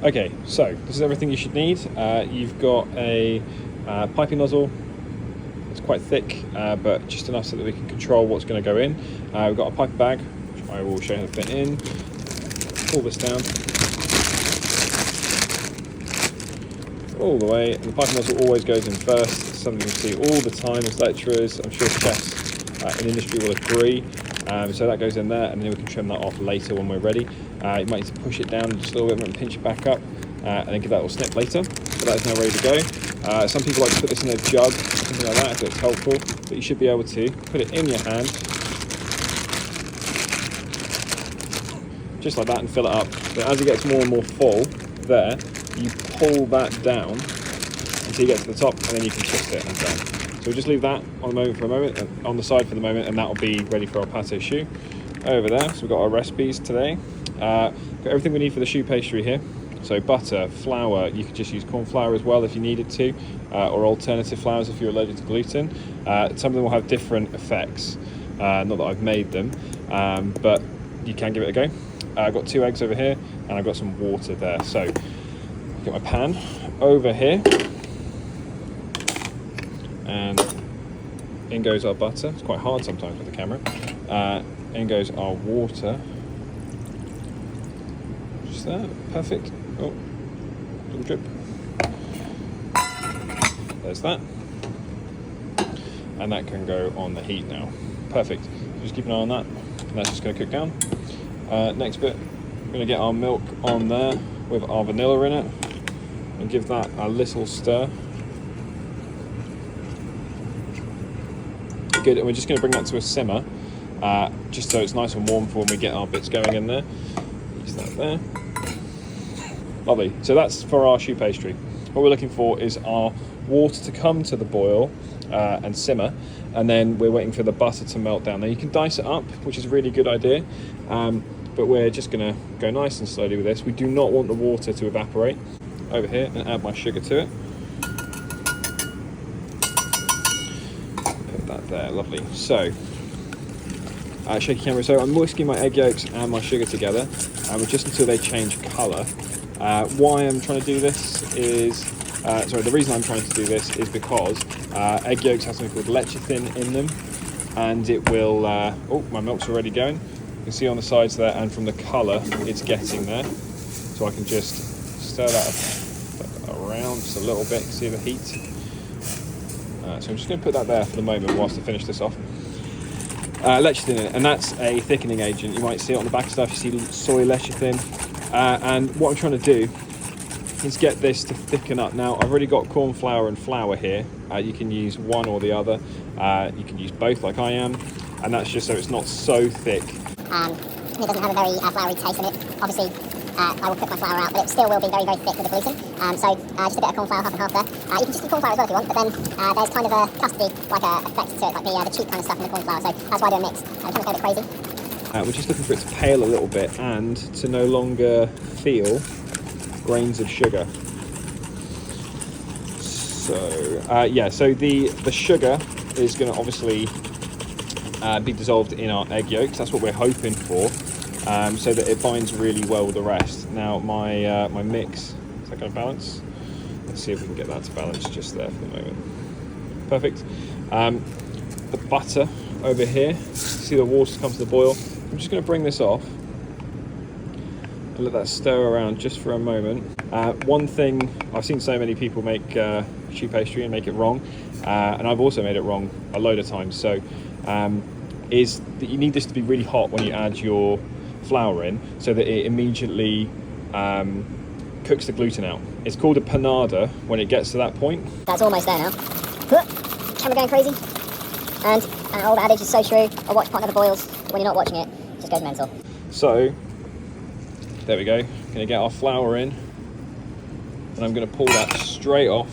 Okay, so this is everything you should need. You've got a piping nozzle. It's quite thick, but just enough so that we can control what's going to go in. We've got a pipe bag, which I will show you how to fit in. Pull this down all the way, and the piping nozzle always goes in first. It's something you see all the time as lecturers. I'm sure chefs in industry will agree. So that goes in there, and then we can trim that off later when we're ready. You might need to push it down just a little bit and pinch it back up, and then give that a little snip later. So that is now ready to go. Some people like to put this in a jug, something like that, if it's helpful, but you should be able to put it in your hand, just like that, and fill it up. But as it gets more and more full, there, you pull that down until you get to the top, and then you can twist it and done. So we'll just leave that on the side for the moment, and that will be ready for our pâté choux over there. So we've got our recipes today. Got everything we need for the choux pastry here. So butter, flour, you could just use corn flour as well if you needed to, or alternative flours if you're allergic to gluten. Some of them will have different effects, not that I've made them, but you can give it a go. I've got 2 eggs over here, and I've got some water there. So get my pan over here, and in goes our butter. It's quite hard sometimes with the camera. In goes our water. Just that, perfect. Oh, little drip. There's that. And that can go on the heat now. Perfect. Just keep an eye on that. And that's just going to cook down. Next bit, we're going to get our milk on there with our vanilla in it, and give that a little stir. Good, and we're just going to bring that to a simmer, just so it's nice and warm for when we get our bits going in there. Use that there. Lovely. So that's for our choux pastry. What we're looking for is our water to come to the boil and simmer, and then we're waiting for the butter to melt down. Now you can dice it up, which is a really good idea, but we're just going to go nice and slowly with this. We do not want the water to evaporate. Over here, and add my sugar to it. Put that there, lovely. So, shaky camera. So I'm whisking my egg yolks and my sugar together, just until they change colour. Why I'm trying to do this is, the reason I'm trying to do this is because egg yolks have something called lecithin in them, and it will, oh, my milk's already going. You can see on the sides there, and from the colour it's getting there. So I can just stir that around just a little bit, see the heat. So I'm just going to put that there for the moment whilst I finish this off. Lecithin in it, and that's a thickening agent. You might see it on the back stuff, you see soy lecithin. And what I'm trying to do is get this to thicken up. Now I've already got corn flour and flour here. You can use one or the other. You can use both like I am, and that's just so it's not so thick. It doesn't have a very floury taste in it. Obviously, I will cook my flour out, but it still will be very, very thick with the gluten. So just a bit of corn flour, half and half there. You can just do corn flour as well if you want, but then there's kind of a custardy like effect to it, like the cheap kind of stuff in the corn flour. So that's why I do a mix. I'm trying to go a bit crazy. We're just looking for it to pale a little bit and to no longer feel grains of sugar. So yeah, so the sugar is going to obviously be dissolved in our egg yolks. That's what we're hoping for, so that it binds really well with the rest. Now my my mix, is that going to balance? Let's see if we can get that to balance just there for the moment. Perfect. The butter over here, see the water come to the boil. I'm just going to bring this off and let that stir around just for a moment. One thing, I've seen so many people make choux pastry and make it wrong, and I've also made it wrong a load of times. So is that you need this to be really hot when you add your flour in, so that it immediately cooks the gluten out. It's called a panada when it gets to that point. That's almost there now. Camera going crazy. And an old adage is so true, a watch pot never boils. When you're not watching it, it just goes mental. So, there we go. Gonna get our flour in, and I'm gonna pull that straight off.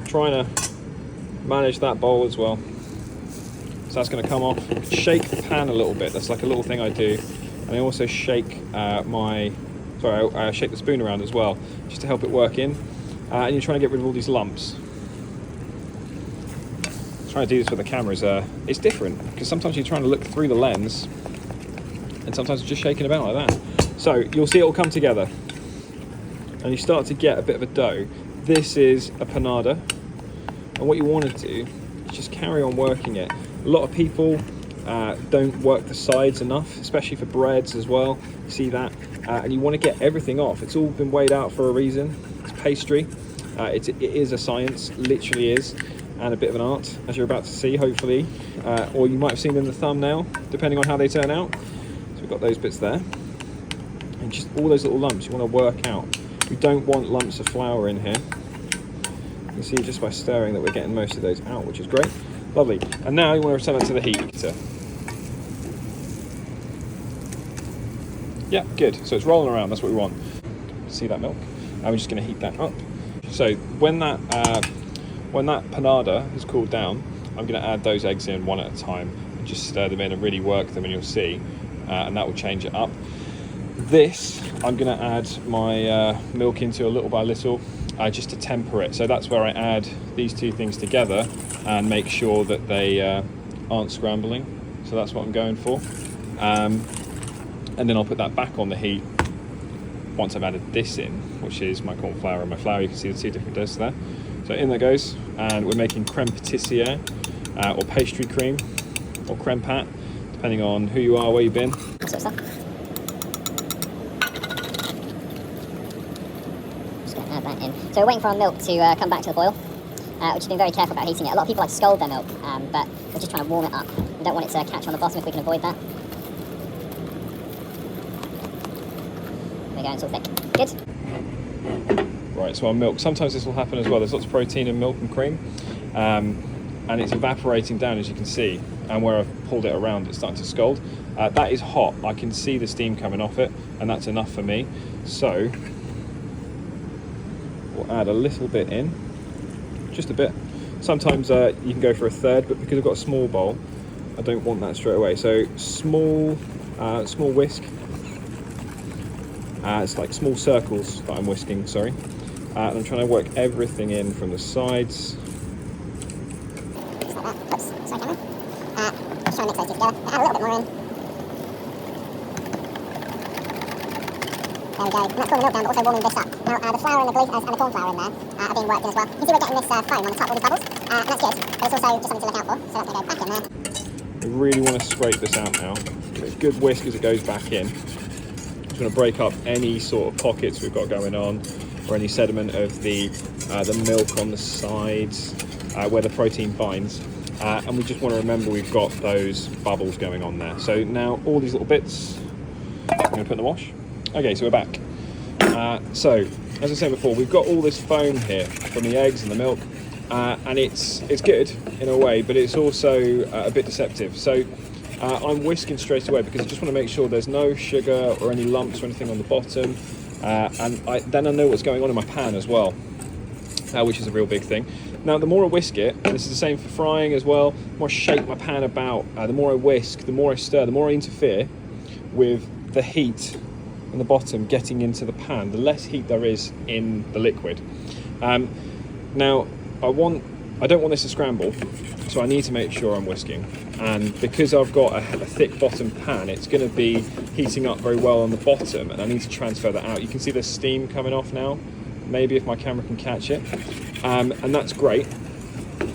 Trying to manage that bowl as well. So that's gonna come off. Shake the pan a little bit. That's like a little thing I do. And I also shake shake the spoon around as well, just to help it work in. And you're trying to get rid of all these lumps. Trying to do this with the camera is it's different, because sometimes you're trying to look through the lens, and sometimes it's just shaking about like that. So you'll see it all come together. and you start to get a bit of a dough, this is a panada. And what you want to do is just carry on working it. A lot of people don't work the sides enough, especially for breads as well. See that? And you want to get everything off. It's all been weighed out for a reason. It's pastry. It is a science, literally is, and a bit of an art, as you're about to see, hopefully. Or you might have seen in the thumbnail, depending on how they turn out. So we've got those bits there. And just all those little lumps you want to work out. We don't want lumps of flour in here. You can see just by stirring that we're getting most of those out, which is great. Lovely. And now you want to return it to the heat. Yeah, good. So it's rolling around, that's what we want. See that milk? And we're just going to heat that up. So when that panada has cooled down, I'm going to add those eggs in one at a time and just stir them in and really work them, and you'll see, and that will change it up. This, I'm going to add my milk into a little by little, just to temper it. So that's where I add these two things together and make sure that they aren't scrambling. So that's what I'm going for. And then I'll put that back on the heat once I've added this in, which is my corn flour and my flour. You can see the two different dishes there. So in that goes, and we're making creme patissiere, or pastry cream, or creme pat, depending on who you are, where you've been. Sort of stuff. Add that in. So we're waiting for our milk to come back to the boil, which is being very careful about heating it. A lot of people like to scald their milk, but we're just trying to warm it up. We don't want it to catch on the bottom if we can avoid that. There we go, it's all thick. Good. Right, so our milk, sometimes this will happen as well. There's lots of protein in milk and cream, and it's evaporating down, as you can see, and where I've pulled it around, it's starting to scald. That is hot. I can see the steam coming off it, and that's enough for me. So we'll add a little bit in, just a bit. Sometimes you can go for a third, but because I've got a small bowl, I don't want that straight away. So small whisk. It's like small circles that I'm whisking, sorry. And I'm trying to work everything in from the sides. Just like that. Oops, sorry camera. Just trying to mix those two together. Add a little bit more in. There we go. And that's cooling the milk down, but also warming this up. Now, the flour and the corn flour in there are being worked in as well. You can see we're getting this foam on the top, all these bubbles. And that's good, but it's also just something to look out for. So that's going to go back in there. We really want to scrape this out now. Give it a good whisk as it goes back in. Just going to break up any sort of pockets we've got going on, or any sediment of the milk on the sides, where the protein binds. And we just want to remember we've got those bubbles going on there. So now all these little bits, I'm going to put in the wash. Okay, so we're back. So, as I said before, we've got all this foam here from the eggs and the milk, and it's good in a way, but it's also a bit deceptive. So I'm whisking straight away because I just want to make sure there's no sugar or any lumps or anything on the bottom, and then I know what's going on in my pan as well, which is a real big thing. Now, the more I whisk it, and this is the same for frying as well, the more I shake my pan about, the more I whisk, the more I stir, the more I interfere with the heat on the bottom getting into the pan, the less heat there is in the liquid. Now, I don't want this to scramble, so I need to make sure I'm whisking. And because I've got a thick bottom pan, it's going to be heating up very well on the bottom, and I need to transfer that out. You can see the steam coming off now, maybe if my camera can catch it. And that's great.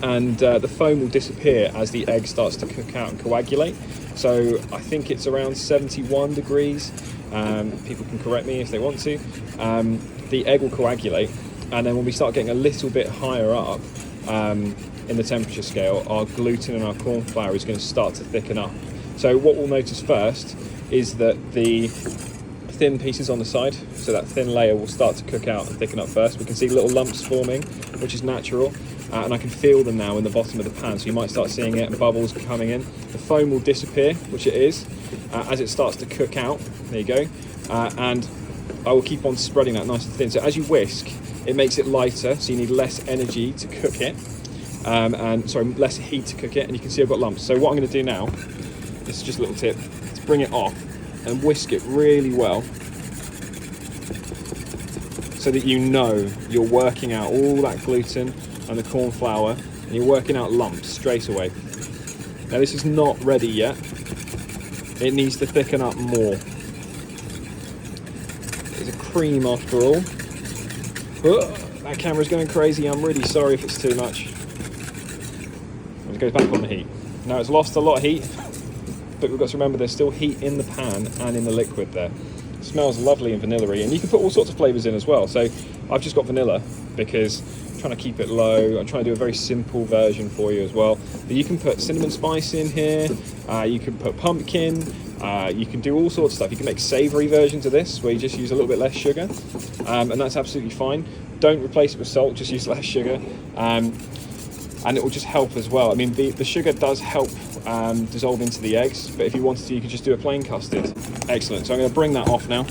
And the foam will disappear as the egg starts to cook out and coagulate. So I think it's around 71 degrees. People can correct me if they want to. The egg will coagulate, and then when we start getting a little bit higher up in the temperature scale, our gluten and our corn flour is going to start to thicken up. So what we'll notice first is that the thin pieces on the side, so that thin layer will start to cook out and thicken up first. We can see little lumps forming, which is natural, and I can feel them now in the bottom of the pan, so you might start seeing it and bubbles coming in. The foam will disappear, which it is, as it starts to cook out. There you go. And I will keep on spreading that nice and thin. So as you whisk, it makes it lighter, so you need less energy to cook it, less heat to cook it, and you can see I've got lumps. So what I'm going to do now, this is just a little tip, is bring it off and whisk it really well, so that you know you're working out all that gluten and the corn flour, and you're working out lumps straight away. Now this is not ready yet. It needs to thicken up more. It's a cream after all. Oh, that camera's going crazy. I'm really sorry if it's too much. It goes back on the heat. Now it's lost a lot of heat, but we've got to remember there's still heat in the pan and in the liquid there. It smells lovely and vanilla-y, and you can put all sorts of flavours in as well. So I've just got vanilla because I'm trying to keep it low. I'm trying to do a very simple version for you as well. But you can put cinnamon spice in here. You can put pumpkin. You can do all sorts of stuff. You can make savoury versions of this where you just use a little bit less sugar, and that's absolutely fine. Don't replace it with salt, just use less sugar. And it will just help as well. I mean, the sugar does help dissolve into the eggs, but if you wanted to, you could just do a plain custard. Excellent. So I'm going to bring that off now.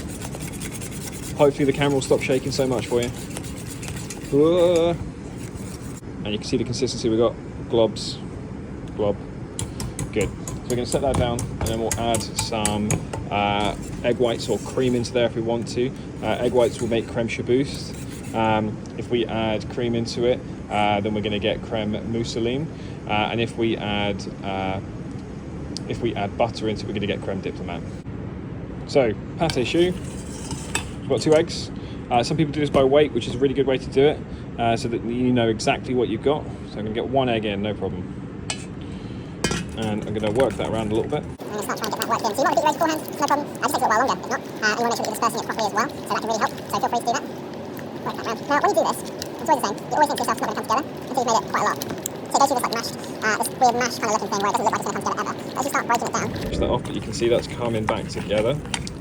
Hopefully the camera will stop shaking so much for you. And you can see the consistency we've got. Globs. Glob. Good. So we're going to set that down, and then we'll add some egg whites or cream into there if we want to. Egg whites will make creme Choux. If we add cream into it, then we're going to get creme mousseline, and if we add butter into it, we're going to get creme diplomat. So pâté choux, we've got 2 eggs. Some people do this by weight, which is a really good way to do it, so that you know exactly what you've got. So I'm going to get 1 egg in, no problem, and I'm going to work that around a little bit. I'm going to start trying to get that worked in. So you want to beat your eggs beforehand, no problem. It just takes a little while longer, if not. And you want to make sure that you're dispersing it properly as well, so that can really help. So feel free to do that. Work that round. Now, when you do this, it's always the same. You always think to yourself it's not going to come together until you've made it quite a lot. So it goes through this like mash, this weird mash kind of looking thing where it doesn't look like it's going to come together ever. As you start breaking it down. Push that off, but you can see that's coming back together,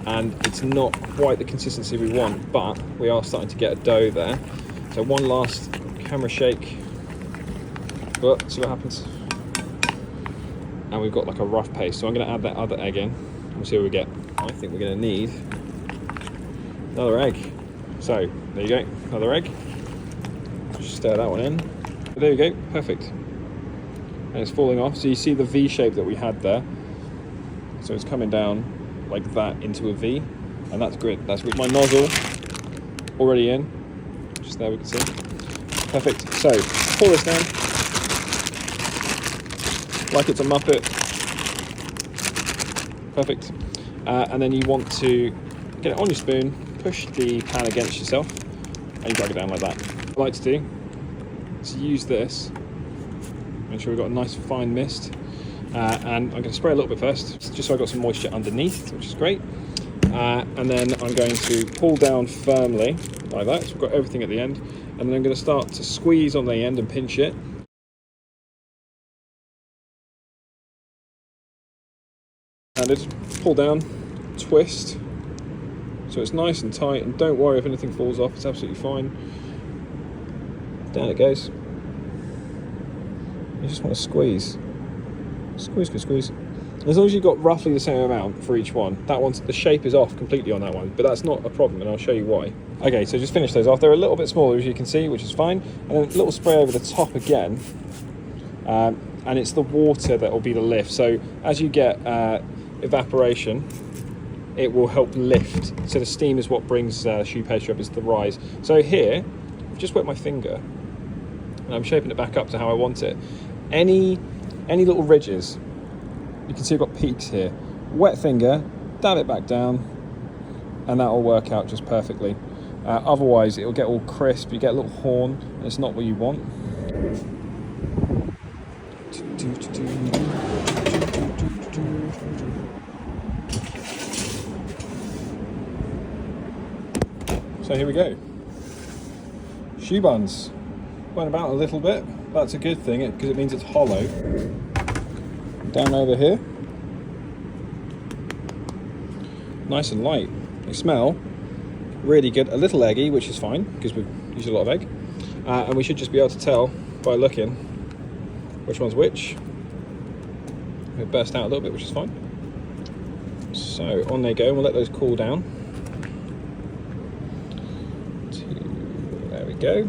and it's not quite the consistency we want, but we are starting to get a dough there. So one last camera shake. But see what happens. And we've got like a rough paste. So I'm going to add that other egg in. We'll see what we get. I think we're going to need another egg. So there you go, another egg. Just stir that one in. There you go, perfect. And it's falling off. So you see the V shape that we had there. So it's coming down like that into a V, and that's good. That's with my nozzle already in. Just there we can see. Perfect. So pour this down like it's a Muppet. Perfect. And then you want to get it on your spoon, push the pan against yourself, and you drag it down like that. What I like to do is use this, make sure we've got a nice fine mist, and I'm going to spray a little bit first, just so I've got some moisture underneath, which is great. And then I'm going to pull down firmly like that, so we've got everything at the end, and then I'm going to start to squeeze on the end and pinch it. And just pull down, twist, so it's nice and tight, and don't worry if anything falls off, it's absolutely fine. Down it goes. You just want to squeeze. Squeeze, squeeze, squeeze. As long as you've got roughly the same amount for each one. That one's, the shape is off completely on that one, but that's not a problem, and I'll show you why. Okay, so just finish those off. They're a little bit smaller, as you can see, which is fine. And then a little spray over the top again. And it's the water that will be the lift. So as you get evaporation, it will help lift. So the steam is what brings choux pastry up, is the rise. So here, I've just wet my finger, and I'm shaping it back up to how I want it. Any little ridges, you can see I've got peaks here. Wet finger, dab it back down, and that will work out just perfectly. Otherwise, it'll get all crisp, you get a little horn, and it's not what you want. So here we go. Choux buns. Went about a little bit. That's a good thing because it means it's hollow. Down over here. Nice and light. They smell really good. A little eggy, which is fine because we've used a lot of egg. And we should just be able to tell by looking which one's which. It burst out a little bit, which is fine. So on they go, and we'll let those cool down. There we go.